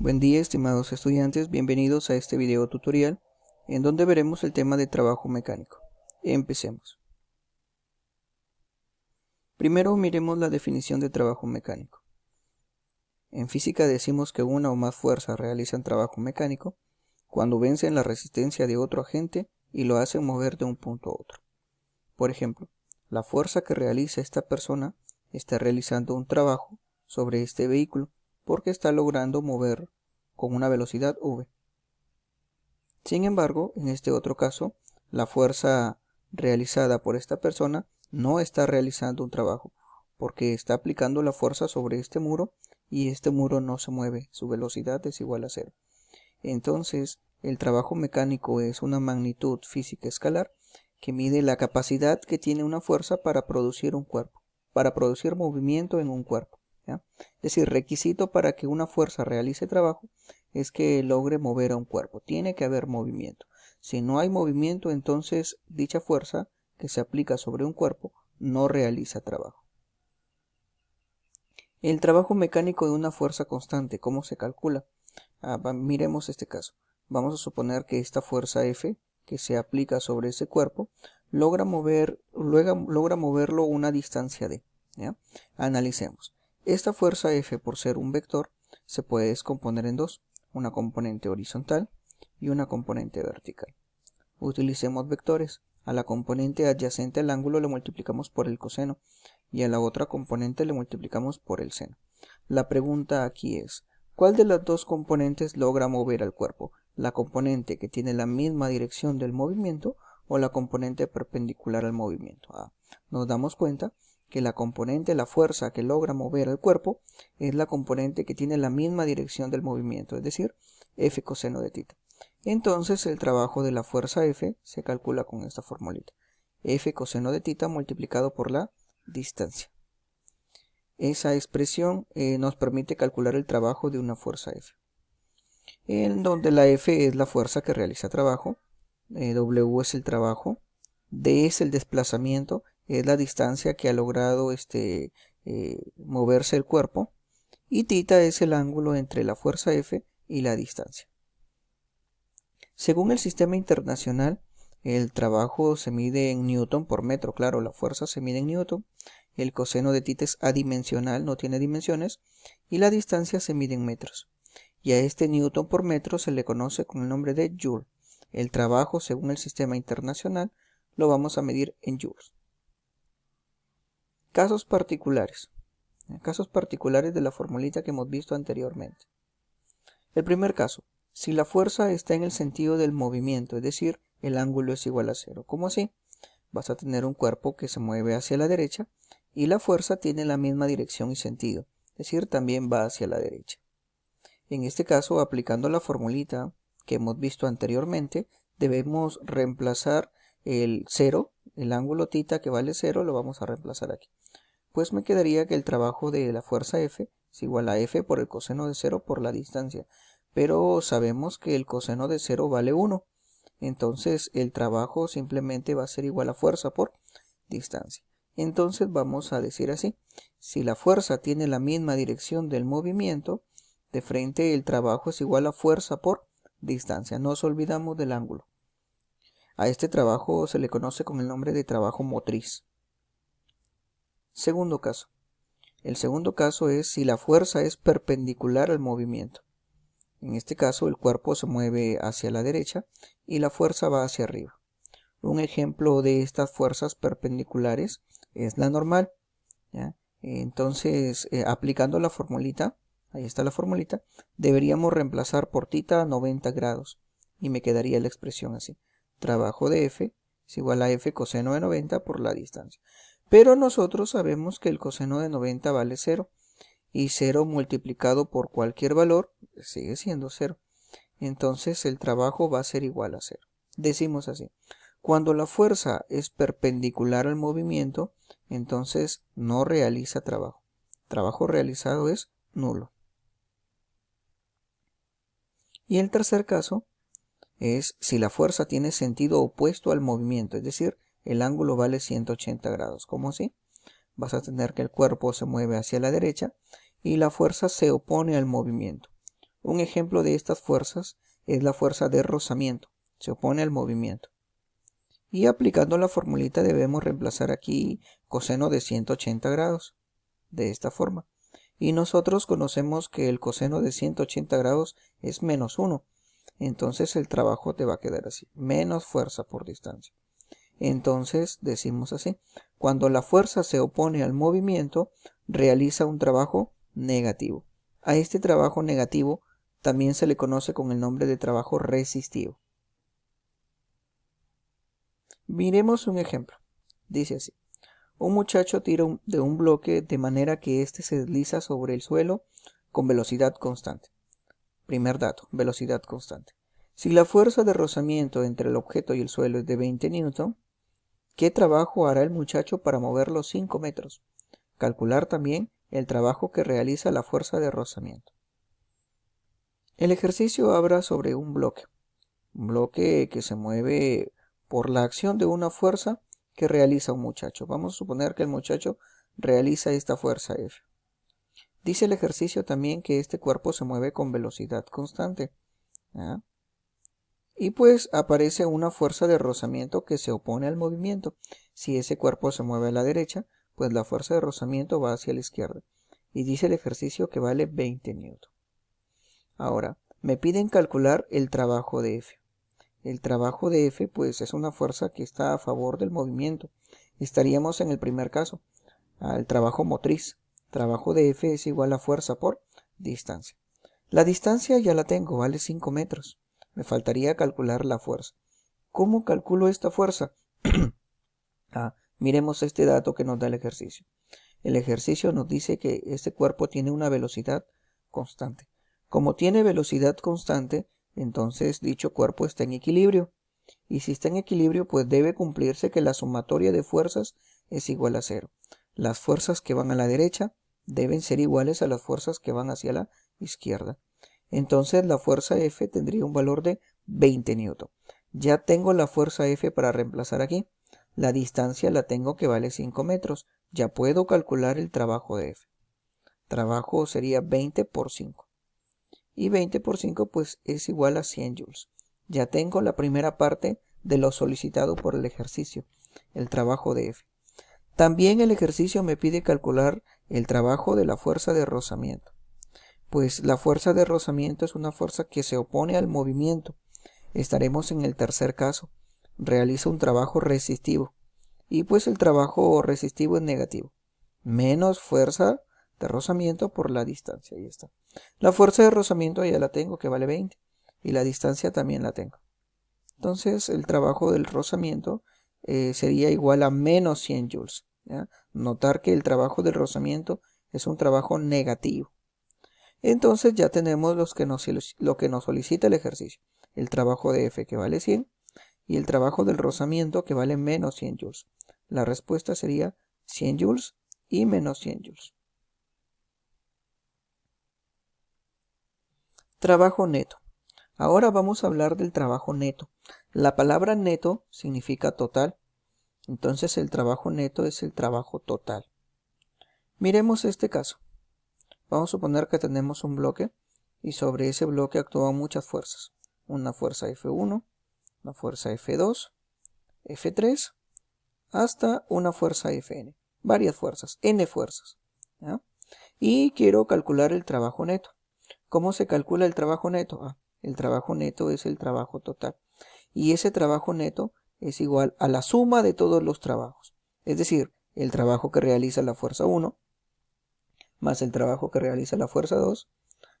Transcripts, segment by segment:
Buen día, estimados estudiantes, bienvenidos a este video tutorial en donde veremos el tema de trabajo mecánico. Empecemos. Primero miremos la definición de trabajo mecánico. En física decimos que una o más fuerzas realizan trabajo mecánico cuando vencen la resistencia de otro agente y lo hacen mover de un punto a otro. Por ejemplo, la fuerza que realiza esta persona está realizando un trabajo sobre este vehículo porque está logrando mover con una velocidad v. Sin embargo, en este otro caso, la fuerza realizada por esta persona no está realizando un trabajo, porque está aplicando la fuerza sobre este muro y este muro no se mueve, su velocidad es igual a cero. Entonces, el trabajo mecánico es una magnitud física escalar que mide la capacidad que tiene una fuerza para producir un cuerpo, para producir movimiento en un cuerpo, ¿ya? Es decir, requisito para que una fuerza realice trabajo es que logre mover a un cuerpo. Tiene que haber movimiento. Si no hay movimiento, entonces dicha fuerza que se aplica sobre un cuerpo no realiza trabajo. El trabajo mecánico de una fuerza constante, ¿cómo se calcula? Miremos este caso. Vamos a suponer que esta fuerza F que se aplica sobre ese cuerpo logra moverlo una distancia d, ¿ya? Analicemos. Esta fuerza F, por ser un vector, se puede descomponer en dos, una componente horizontal y una componente vertical. Utilicemos vectores. A la componente adyacente al ángulo le multiplicamos por el coseno y a la otra componente le multiplicamos por el seno. La pregunta aquí es, ¿cuál de las dos componentes logra mover al cuerpo? ¿La componente que tiene la misma dirección del movimiento o la componente perpendicular al movimiento? Nos damos cuenta que la componente, la fuerza que logra mover al cuerpo, es la componente que tiene la misma dirección del movimiento, es decir, F coseno de tita. Entonces el trabajo de la fuerza F se calcula con esta formulita. F coseno de tita multiplicado por la distancia. Esa expresión nos permite calcular el trabajo de una fuerza F, en donde la F es la fuerza que realiza trabajo, W es el trabajo, D es el desplazamiento, es la distancia que ha logrado moverse el cuerpo, y tita es el ángulo entre la fuerza F y la distancia. Según el sistema internacional, el trabajo se mide en newton por metro, claro, la fuerza se mide en newton, el coseno de tita es adimensional, no tiene dimensiones, y la distancia se mide en metros. Y a este newton por metro se le conoce con el nombre de joule. El trabajo, según el sistema internacional, lo vamos a medir en joules. Casos particulares. Casos particulares de la formulita que hemos visto anteriormente. El primer caso, si la fuerza está en el sentido del movimiento, es decir, el ángulo es igual a cero. ¿Cómo así? Vas a tener un cuerpo que se mueve hacia la derecha y la fuerza tiene la misma dirección y sentido, es decir, también va hacia la derecha. En este caso, aplicando la formulita que hemos visto anteriormente, debemos reemplazar el 0, el ángulo tita que vale 0, lo vamos a reemplazar aquí. Pues me quedaría que el trabajo de la fuerza F es igual a F por el coseno de 0 por la distancia. Pero sabemos que el coseno de 0 vale 1. Entonces el trabajo simplemente va a ser igual a fuerza por distancia. Entonces vamos a decir así. Si la fuerza tiene la misma dirección del movimiento, de frente el trabajo es igual a fuerza por distancia. No nos olvidamos del ángulo. A este trabajo se le conoce con el nombre de trabajo motriz. Segundo caso. El segundo caso es si la fuerza es perpendicular al movimiento. En este caso el cuerpo se mueve hacia la derecha y la fuerza va hacia arriba. Un ejemplo de estas fuerzas perpendiculares es la normal, ¿ya? Entonces aplicando la formulita, ahí está la formulita, deberíamos reemplazar por tita 90 grados y me quedaría la expresión así. Trabajo de F es igual a F coseno de 90 por la distancia. Pero nosotros sabemos que el coseno de 90 vale 0. Y 0 multiplicado por cualquier valor sigue siendo 0. Entonces el trabajo va a ser igual a 0. Decimos así. Cuando la fuerza es perpendicular al movimiento, entonces no realiza trabajo. Trabajo realizado es nulo. Y el tercer caso es si la fuerza tiene sentido opuesto al movimiento, es decir, el ángulo vale 180 grados. ¿Cómo así? Vas a tener que el cuerpo se mueve hacia la derecha y la fuerza se opone al movimiento. Un ejemplo de estas fuerzas es la fuerza de rozamiento, se opone al movimiento. Y aplicando la formulita debemos reemplazar aquí coseno de 180 grados, de esta forma. Y nosotros conocemos que el coseno de 180 grados es menos 1. Entonces el trabajo te va a quedar así, menos fuerza por distancia. Entonces decimos así, cuando la fuerza se opone al movimiento, realiza un trabajo negativo. A este trabajo negativo también se le conoce con el nombre de trabajo resistivo. Miremos un ejemplo. Dice así. Un muchacho tira de un bloque de manera que éste se desliza sobre el suelo con velocidad constante. Primer dato, velocidad constante. Si la fuerza de rozamiento entre el objeto y el suelo es de 20 newton, ¿qué trabajo hará el muchacho para moverlo 5 metros? Calcular también el trabajo que realiza la fuerza de rozamiento. El ejercicio habla sobre un bloque que se mueve por la acción de una fuerza que realiza un muchacho. Vamos a suponer que el muchacho realiza esta fuerza F. Dice el ejercicio también que este cuerpo se mueve con velocidad constante. ¿Ah? Y pues aparece una fuerza de rozamiento que se opone al movimiento. Si ese cuerpo se mueve a la derecha, pues la fuerza de rozamiento va hacia la izquierda. Y dice el ejercicio que vale 20 newton. Ahora, me piden calcular el trabajo de F. El trabajo de F pues es una fuerza que está a favor del movimiento. Estaríamos en el primer caso, al trabajo motriz. Trabajo de F es igual a fuerza por distancia. La distancia ya la tengo, vale 5 metros. Me faltaría calcular la fuerza. ¿Cómo calculo esta fuerza? Miremos este dato que nos da el ejercicio. El ejercicio nos dice que este cuerpo tiene una velocidad constante. Como tiene velocidad constante, entonces dicho cuerpo está en equilibrio. Y si está en equilibrio, pues debe cumplirse que la sumatoria de fuerzas es igual a 0. Las fuerzas que van a la derecha deben ser iguales a las fuerzas que van hacia la izquierda. Entonces la fuerza F tendría un valor de 20 newton. Ya tengo la fuerza F para reemplazar aquí. La distancia la tengo que vale 5 metros. Ya puedo calcular el trabajo de F. Trabajo sería 20 por 5. Y 20 por 5 pues es igual a 100 joules. Ya tengo la primera parte de lo solicitado por el ejercicio, el trabajo de F. También el ejercicio me pide calcular el trabajo de la fuerza de rozamiento. Pues la fuerza de rozamiento es una fuerza que se opone al movimiento. Estaremos en el tercer caso. Realiza un trabajo resistivo. Y pues el trabajo resistivo es negativo. Menos fuerza de rozamiento por la distancia. Ahí está. La fuerza de rozamiento ya la tengo, que vale 20. Y la distancia también la tengo. Entonces el trabajo del rozamiento sería igual a menos 100 joules. ¿Ya? Notar que el trabajo del rozamiento es un trabajo negativo. Entonces ya tenemos lo que nos solicita el ejercicio. El trabajo de F que vale 100 y el trabajo del rozamiento que vale menos 100 joules. La respuesta sería 100 joules y menos 100 joules. Trabajo neto. Ahora vamos a hablar del trabajo neto. La palabra neto significa total. Entonces el trabajo neto es el trabajo total. Miremos este caso. Vamos a suponer que tenemos un bloque y sobre ese bloque actúan muchas fuerzas. Una fuerza F1, una fuerza F2, F3, hasta una fuerza Fn. Varias fuerzas, n fuerzas. ¿Ya? Y quiero calcular el trabajo neto. ¿Cómo se calcula el trabajo neto? El trabajo neto es el trabajo total. Y ese trabajo neto es igual a la suma de todos los trabajos. Es decir, el trabajo que realiza la fuerza 1, más el trabajo que realiza la fuerza 2,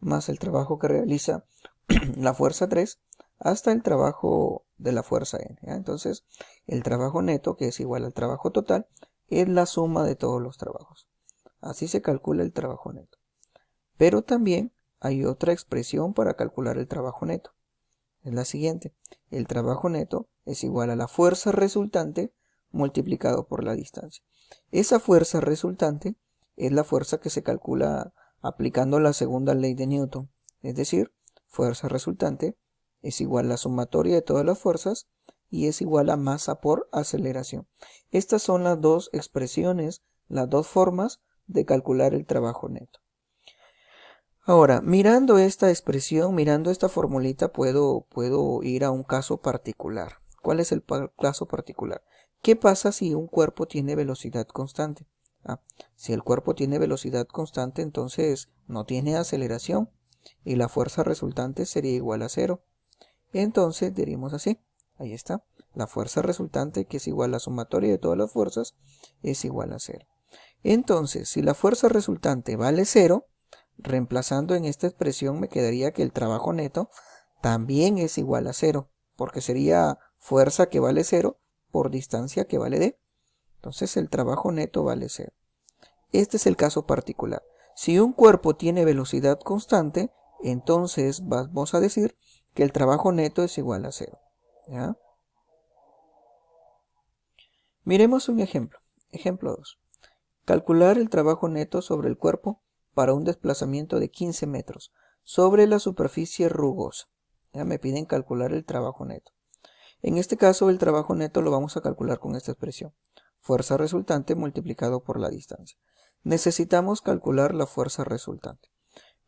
más el trabajo que realiza la fuerza 3, hasta el trabajo de la fuerza n. ¿Ya? Entonces, el trabajo neto, que es igual al trabajo total, es la suma de todos los trabajos. Así se calcula el trabajo neto. Pero también hay otra expresión para calcular el trabajo neto. Es la siguiente. El trabajo neto es igual a la fuerza resultante multiplicado por la distancia. Esa fuerza resultante es la fuerza que se calcula aplicando la segunda ley de Newton. Es decir, fuerza resultante es igual a la sumatoria de todas las fuerzas y es igual a masa por aceleración. Estas son las dos expresiones, las dos formas de calcular el trabajo neto. Ahora, mirando esta expresión, mirando esta formulita, puedo ir a un caso particular. ¿Cuál es el caso particular? ¿Qué pasa si un cuerpo tiene velocidad constante? Si el cuerpo tiene velocidad constante, entonces no tiene aceleración y la fuerza resultante sería igual a cero. Entonces diríamos así, ahí está, la fuerza resultante, que es igual a la sumatoria de todas las fuerzas, es igual a cero. Entonces, si la fuerza resultante vale cero, reemplazando en esta expresión me quedaría que el trabajo neto también es igual a cero, porque sería fuerza que vale cero por distancia que vale d. Entonces el trabajo neto vale cero. Este es el caso particular. Si un cuerpo tiene velocidad constante, entonces vamos a decir que el trabajo neto es igual a cero. ¿Ya? Miremos un ejemplo. Ejemplo 2. Calcular el trabajo neto sobre el cuerpo para un desplazamiento de 15 metros sobre la superficie rugosa. Ya me piden calcular el trabajo neto. En este caso el trabajo neto lo vamos a calcular con esta expresión. Fuerza resultante multiplicado por la distancia. Necesitamos calcular la fuerza resultante.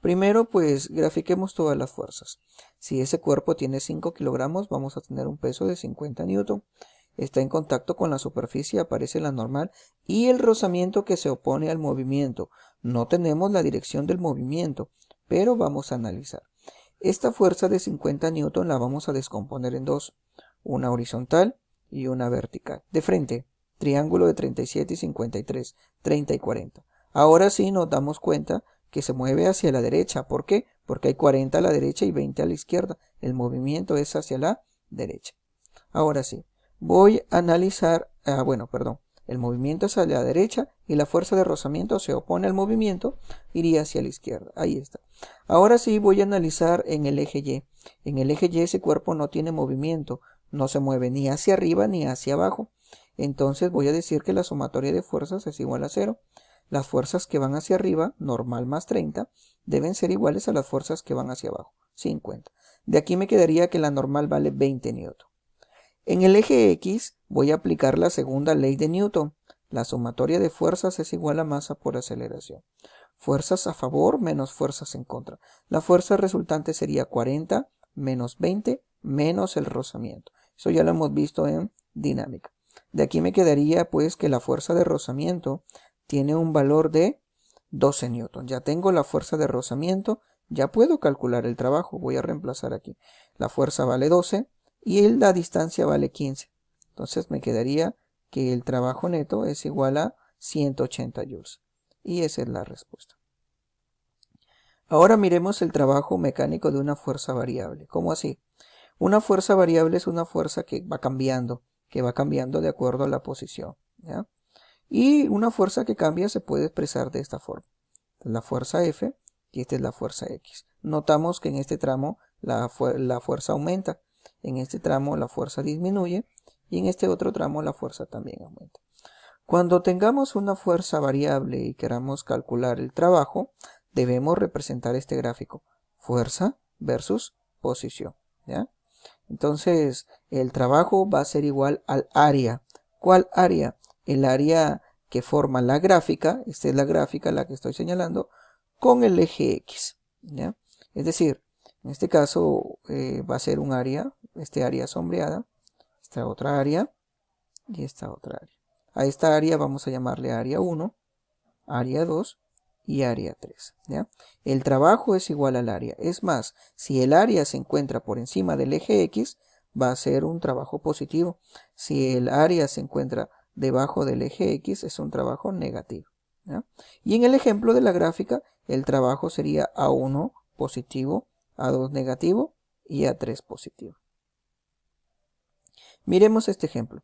Primero pues grafiquemos todas las fuerzas. Si ese cuerpo tiene 5 kilogramos vamos a tener un peso de 50 newton. Está en contacto con la superficie, aparece la normal y el rozamiento que se opone al movimiento. No tenemos la dirección del movimiento, pero vamos a analizar. Esta fuerza de 50 newton la vamos a descomponer en dos, una horizontal y una vertical. De frente, triángulo de 37 y 53, 30 y 40. Ahora sí nos damos cuenta que se mueve hacia la derecha. ¿Por qué? Porque hay 40 a la derecha y 20 a la izquierda. El movimiento es hacia la derecha. Ahora sí, voy a analizar, el movimiento es hacia la derecha y la fuerza de rozamiento se opone al movimiento, iría hacia la izquierda. Ahí está. Ahora sí voy a analizar en el eje Y. En el eje Y ese cuerpo no tiene movimiento, no se mueve ni hacia arriba ni hacia abajo. Entonces voy a decir que la sumatoria de fuerzas es igual a 0. Las fuerzas que van hacia arriba, normal más 30, deben ser iguales a las fuerzas que van hacia abajo, 50. De aquí me quedaría que la normal vale 20 newton. En el eje X voy a aplicar la segunda ley de Newton. La sumatoria de fuerzas es igual a masa por aceleración. Fuerzas a favor menos fuerzas en contra. La fuerza resultante sería 40 menos 20 menos el rozamiento. Eso ya lo hemos visto en dinámica. De aquí me quedaría pues que la fuerza de rozamiento tiene un valor de 12 newton. Ya tengo la fuerza de rozamiento, ya puedo calcular el trabajo. Voy a reemplazar aquí. La fuerza vale 12 y la distancia vale 15. Entonces me quedaría que el trabajo neto es igual a 180 joules. Y esa es la respuesta. Ahora miremos el trabajo mecánico de una fuerza variable. ¿Cómo así? Una fuerza variable es una fuerza que va cambiando de acuerdo a la posición. ¿Ya? Y una fuerza que cambia se puede expresar de esta forma. La fuerza F y esta es la fuerza X. Notamos que en este tramo la fuerza aumenta, en este tramo la fuerza disminuye y en este otro tramo la fuerza también aumenta. Cuando tengamos una fuerza variable y queramos calcular el trabajo, debemos representar este gráfico, fuerza versus posición. ¿Ya? Entonces el trabajo va a ser igual al área. ¿Cuál área? El área que forma la gráfica, esta es la gráfica la que estoy señalando, con el eje X. ¿Ya? Es decir, en este caso va a ser un área, este área sombreada, esta otra área y esta otra área. A esta área vamos a llamarle área 1, área 2 y área 3. ¿Ya? El trabajo es igual al área. Es más, si el área se encuentra por encima del eje X, va a ser un trabajo positivo. Si el área se encuentra debajo del eje X, es un trabajo negativo. ¿Ya? Y en el ejemplo de la gráfica, el trabajo sería A1 positivo, A2 negativo y A3 positivo. Miremos este ejemplo.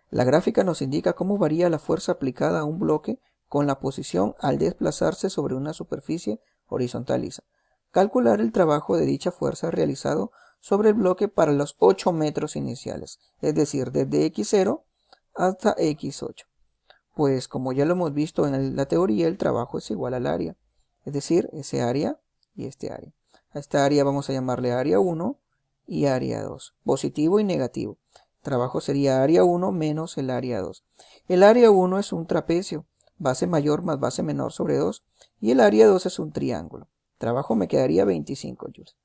La gráfica nos indica cómo varía la fuerza aplicada a un bloque con la posición al desplazarse sobre una superficie horizontal lisa. Calcular el trabajo de dicha fuerza realizado sobre el bloque para los 8 metros iniciales, es decir, desde X0 hasta X8. Pues como ya lo hemos visto en la teoría, el trabajo es igual al área, es decir, ese área y este área. A esta área vamos a llamarle área 1 y área 2, positivo y negativo. Trabajo sería área 1 menos el área 2. El área 1 es un trapecio, base mayor más base menor sobre 2, y el área 2 es un triángulo. trabajo me quedaría 25 joules.